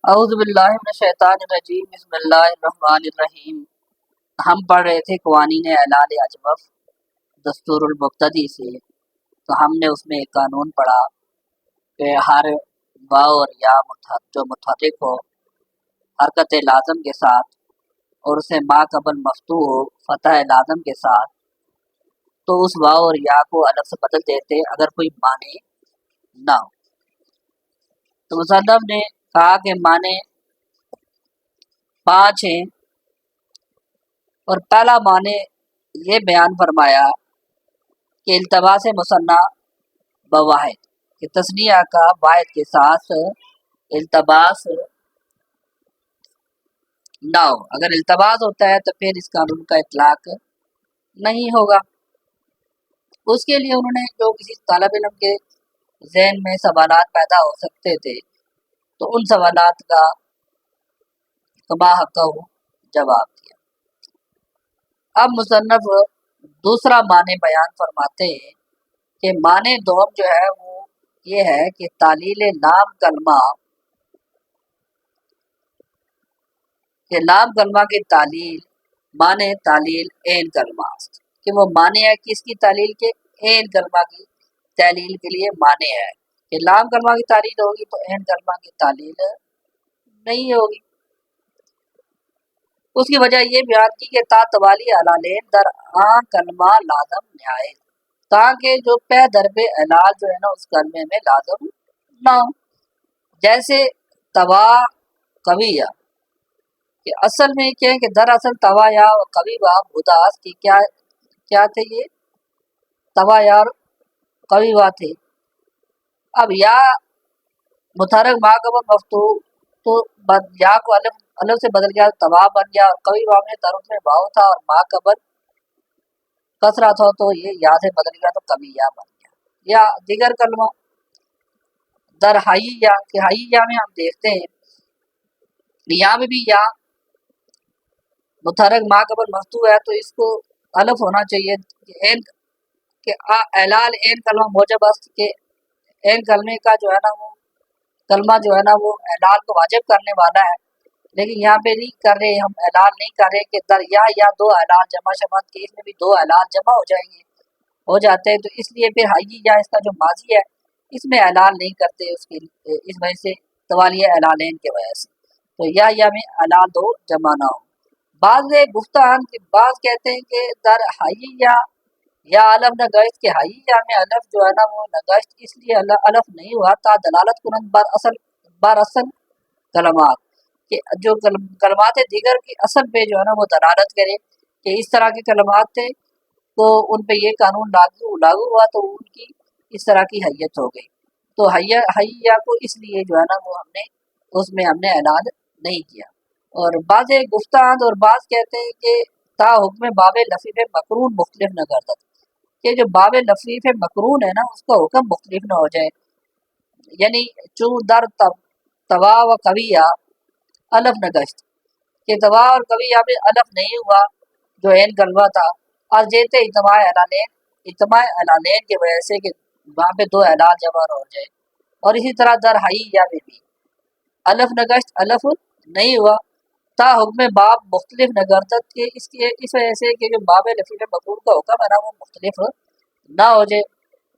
اعوذ باللہ من الشیطان الرجیم، بسم اللہ الرحمن الرحیم۔ ہم پڑھ رہے تھے قوانین اعلال اجوف دستور المقتدی سے، تو ہم نے اس میں ایک قانون پڑھا کہ ہر واو اور یا جو متحرک ہو حرکت لازم کے ساتھ اور اسے ما قبل مفتوح ہو فتح لازم کے ساتھ، تو اس واو اور یا کو الف سے بدل دیتے اگر کوئی معنی نہ ہو۔ تو مصنف نے کہا کہ معنی 5 ہیں، اور پہلا معنی یہ بیان فرمایا کہ التباس مثنیٰ بواحد، کہ تثنیہ کا واحد کے ساتھ التباس نہ ہو۔ اگر التباس ہوتا ہے تو پھر اس قانون کا اطلاق نہیں ہوگا۔ اس کے لیے انہوں نے جو کسی طالب علم کے ذہن میں سوالات پیدا ہو سکتے تھے تو ان سوالات کا کما حق جواب دیا۔ اب مصنف دوسرا معنی بیان فرماتے ہیں کہ معنی دوم جو ہے وہ یہ ہے کہ تعلیل لام کلمہ، کہ لام کلمہ کی تعلیل معنی تعلیل عین کلمہ، کہ وہ معنی ہے کس کی تعلیل کے؟ عین کلمہ کی تعلیل کے لیے معنی ہے کہ لام کلمہ کی تعلیل ہوگی تو عین کلمہ کی تعلیل نہیں ہوگی۔ اس کی وجہ یہ بیان کی کہ تا توالی علالین در آن کلمہ لازم نہائے، تاکہ جو پہ در پہ علال جو ہے نا اس کلمے میں لازم نہ ہو۔ جیسے توا قویہ، کہ اصل میں کیا ہے کہ دراصل توا یا قوی و بداس کی کیا تھے؟ یہ توا یا قوی و تھے۔ اب یا متحرک ما قبل مفتوح، تو یا کو الف سے بدل گیا توا بن گیا، اور قوی واو میں طرف میں واو تھا اور ما قبل کسرہ تھا تو یہ یا سے بدل گیا تو قوی یا بن گیا۔ یا دیگر کلمہ در حی یا، کہ حی یا میں ہم دیکھتے ہیں یا میں بھی یا متحرک ما قبل مفتوح ہے تو اس کو الف ہونا چاہیے کہ اعلال عین کلمہ موجب است، کہ عین کلمے کا جو ہے نا وہ کلمہ جو ہے نا وہ اعلال کو واجب کرنے والا ہے، لیکن یہاں پہ نہیں کر رہے، ہم اعلال نہیں کر رہے کہ در یا دو اعلال جمع شمت کے، اس میں بھی دو اعلال جمع ہو جائیں گے، ہو جاتے ہیں، تو اس لیے پھر حی یا اس کا جو ماضی ہے اس میں اعلال نہیں کرتے، اس وجہ سے توالیہ اعلالین کی وجہ سے، تو یا میں اعلال دو جمع نہ ہو۔ بعض گفتان کے بعض کہتے ہیں کہ در حی یا الف نگشت، کہ حی یا میں الف جو ہے نا وہ نگشت اس لیے الف نہیں ہوا تا دلالت کنند بر اصل کلمات، کہ جو کلمات دیگر کی اصل پہ جو ہے نا وہ دلالت کرے کہ اس طرح کے کلمات تھے تو ان پہ یہ قانون لاگو ہوا تو ان کی اس طرح کی حیت ہو گئی، تو حیا کو اس لیے جو ہے نا وہ اس میں ہم نے اعلان نہیں کیا۔ اور بعض گفتان اور بعض کہتے ہیں کہ تا حکم باب لفیف مقرون مختلف نہ گردد، کہ جو باب لفیف مقرون ہے نا اس کا حکم مختلف نہ ہو جائے، یعنی چوں در توا و قویہ الف نگشت، کہ توا اور قویہ میں الف نہیں ہوا جو عین کلمہ تھا، اور جیتے اجتماع علالین کی وجہ سے کہ وہاں پہ دو اعلال جمع ہو جائے، اور اسی طرح در حی یا میں بھی الف نگشت الف نہیں ہوا تا حکم باب مختلف نگردت، کے اس وجہ سے کہ جو باب لفیف مقرون کا حکم ہے نا وہ مختلف نہ ہو جائے،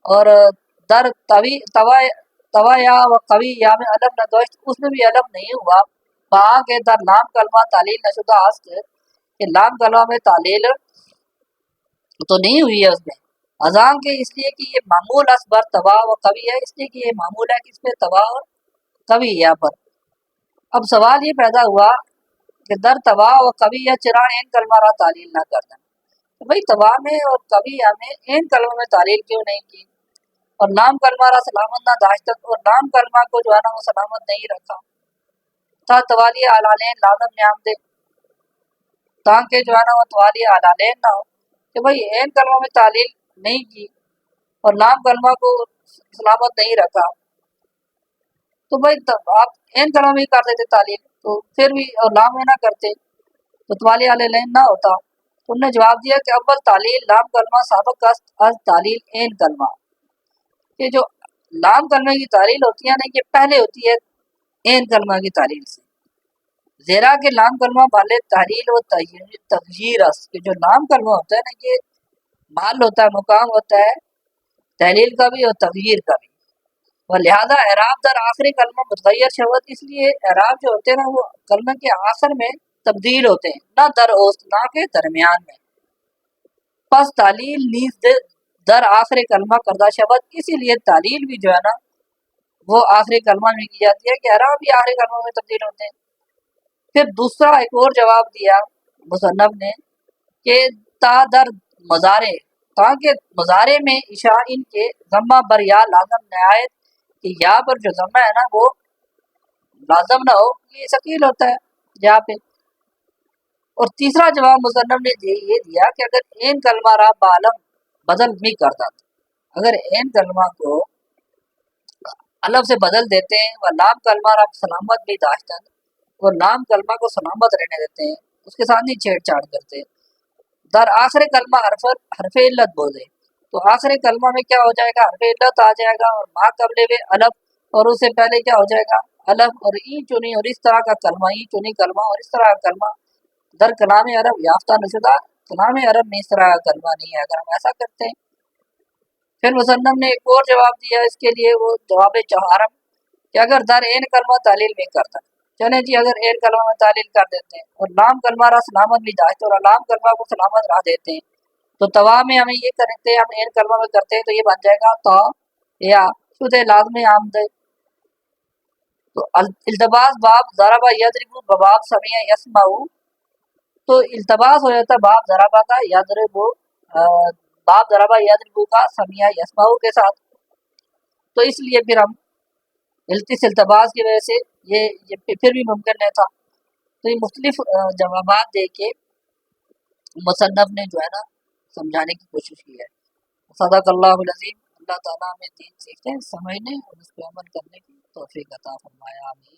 اور در توا یا و قوی یا میں الف نگشت اس میں بھی الف نہیں ہوا، وہاں کے در لام کلمہ تعلیل نشدہ است، کہ لام کلمہ میں تعلیل تو نہیں ہوئی ہے اس میں، اذان کے اس لیے کہ یہ معمول اصبر توا و قوی ہے، اس لیے کہ یہ معمول ہے کس پہ؟ توا اور قوی یا پر۔ اب سوال یہ پیدا ہوا کہ در توا و قوی یا چران عین کلمہ را تعلیل نہ کر دیں، تو بھائی توا میں اور قوی یا میں عین کلمہ میں تعلیل کیوں نہیں کی، اور لام کلمہ را سلامت نہ داشتت، اور لام کلمہ کو جو ہے نا وہ سلامت نہیں رکھا، تا توالی علالین لازم نیام دے، تاکہ جو ہے نا وہ توالی علالین نہ ہو، کہ بھائی عین کلمہ میں تعلیل نہیں کی اور لام کلمہ کو سلامت نہیں رکھا، تو بھائی آپ عین کلمہ میں ہی کر دیتے تعلیل، تو پھر بھی اور لام میں نہ کرتے تو توالی علالین نہ ہوتا۔ تو انہوں نے جواب دیا کہ اول تعلیل لام کلمہ سابق از تعلیل عین کلمہ، کہ جو لام کلمے کی تعلیل ہوتی ہے نا یہ پہلے ہوتی ہے این کلمہ کی تعلیل سے۔ زیرا کے لام کلمہ والے تحلیل و تغییر کہ جو لام کلمہ ہوتا ہے نا، یہ محل ہوتا ہے، مقام ہوتا ہے تحلیل کا بھی اور تغییر کا بھی، اور لہذا اعراب در آخری کلمہ متغیر شود، اس لیے اعراب جو ہوتے ہیں نا وہ کلمہ کے آخر میں تبدیل ہوتے ہیں، نہ در اوسط، نہ کے درمیان میں۔ پس تعلیل نیز در آخری کلمہ کردہ شود، اسی لیے تعلیل بھی جو ہے نا وہ آخری کلمہ میں کی جاتی ہے کہ اعراب بھی آخری کلمہ میں تبدیل ہوتے ہیں۔ پھر دوسرا ایک اور جواب دیا مصنف نے کہ تا در مضارع، تاکہ مضارع میں اشاعین کے ضمہ بر یا لازم نہایت، کہ یا پر جو ضمہ ہے نا وہ لازم نہ ہو، یہ ثقیل ہوتا ہے یہاں پہ۔ اور تیسرا جواب مصنف نے یہ دیا کہ اگر این کلمہ را بعلم بدل بھی کرتا، اگر این کلمہ کو الف سے بدل دیتے ہیں، وہ لام کلمہ را سلامت بھی داشتن، وہ لام کلمہ کو سلامت رہنے دیتے ہیں، اس کے ساتھ نہیں چھیڑ چھاڑ کرتے، در آخر کلمہ حرف علت بولے تو آخر کلمہ میں کیا ہو جائے گا، حرف علت آ جائے گا، اور ما قبل میں الف، اور اس سے پہلے کیا ہو جائے گا الف، اور ای چنی، اور اس طرح کا کلمہ ای چنی کلمہ، اور اس طرح کا کلمہ در کلام عرب یافتہ نشدہ، کلام عرب میں اس طرح کا کلمہ نہیں ہے اگر ہم ایسا کرتے ہیں۔ پھر مصنف نے ایک اور جواب دیا اس کے لیے، وہ جواب چہارم، کہ اگر در این کلمہ تعلیل میں کرتا، چلیں جی اگر این کلمہ میں تعلیل کر دیتے ہیں اور لام کلمہ را سلامت بھی داشتے اور لام کلمہ کو سلامت رہ دیتے ہیں، تو توا میں ہمیں یہ کرتے ہیں، ہم این کلمہ میں کرتے ہیں تو یہ بن جائے گا تا یا شد لازم آمد۔ تو التباس باب ضرب یضرب بباب سمیع یسمع، تو التباس ہو جاتا ہے باب ضربہ کا یضرب، باب ضربہ یضرب کا سمیع یسمع کے ساتھ، تو اس لیے پھر ہم اس التباس کی وجہ سے یہ پھر بھی ممکن نہیں تھا۔ تو یہ مختلف جوابات دے کے مصنف نے جو ہے نا سمجھانے کی کوشش کی ہے۔ صدق اللہ العظیم۔ اللہ تعالیٰ ہمیں دین سیکھنے، سمجھنے اور اس پہ عمل کرنے کی توفیق عطا فرمایا، آمین۔